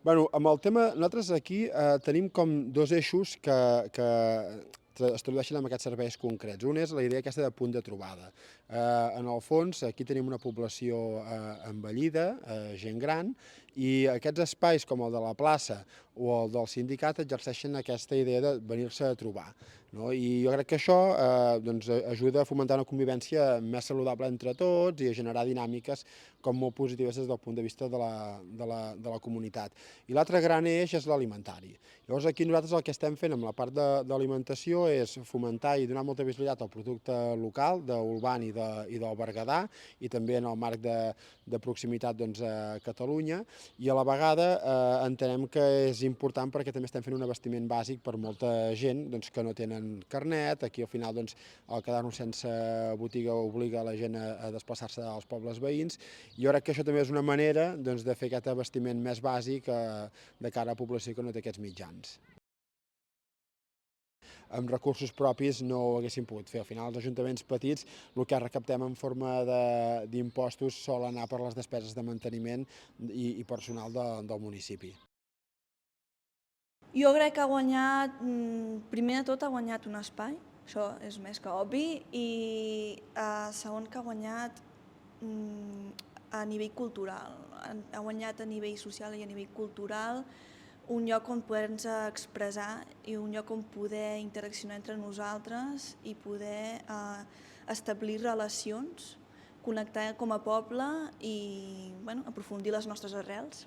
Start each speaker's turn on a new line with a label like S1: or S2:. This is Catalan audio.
S1: Bueno, amb el tema, nosaltres aquí tenim com dos eixos que es tradueixen en aquests serveis concrets. Un és la idea aquesta de punt de trobada. En el fons, aquí tenim una població envellida, gent gran, i aquests espais com el de la plaça o el del sindicat exerceixen aquesta idea de venir-se a trobar. No? I jo crec que això doncs, ajuda a fomentar una convivència més saludable entre tots i a generar dinàmiques com molt positives des del punt de vista de la comunitat. I l'altre gran eix és l'alimentari. Llavors aquí nosaltres el que estem fent amb la part d'alimentació és fomentar i donar molta visibilitat al producte local d'Olvan i del Berguedà i també en el marc de proximitat doncs, a Catalunya i a la vegada entenem que és important perquè també estem fent un abastiment bàsic per molta gent doncs, que no tenen carnet, aquí al final doncs, el quedar-nos sense botiga obliga la gent a desplaçar-se als pobles veïns i jo crec que això també és una manera doncs, de fer aquest abastiment més bàsic de cara a la població que no té aquests mitjans. Amb recursos propis no ho haguéssim pogut fer. Al final, els ajuntaments petits, el que recaptem en forma d'impostos sol anar per les despeses de manteniment i personal del municipi.
S2: Jo crec que ha guanyat, primer de tot ha guanyat un espai, això és més que obvi, i segon que ha guanyat a nivell cultural, ha guanyat a nivell social i a nivell cultural un lloc on poder-nos expressar i un lloc on poder interaccionar entre nosaltres i poder establir relacions, connectar com a poble i aprofundir les nostres arrels.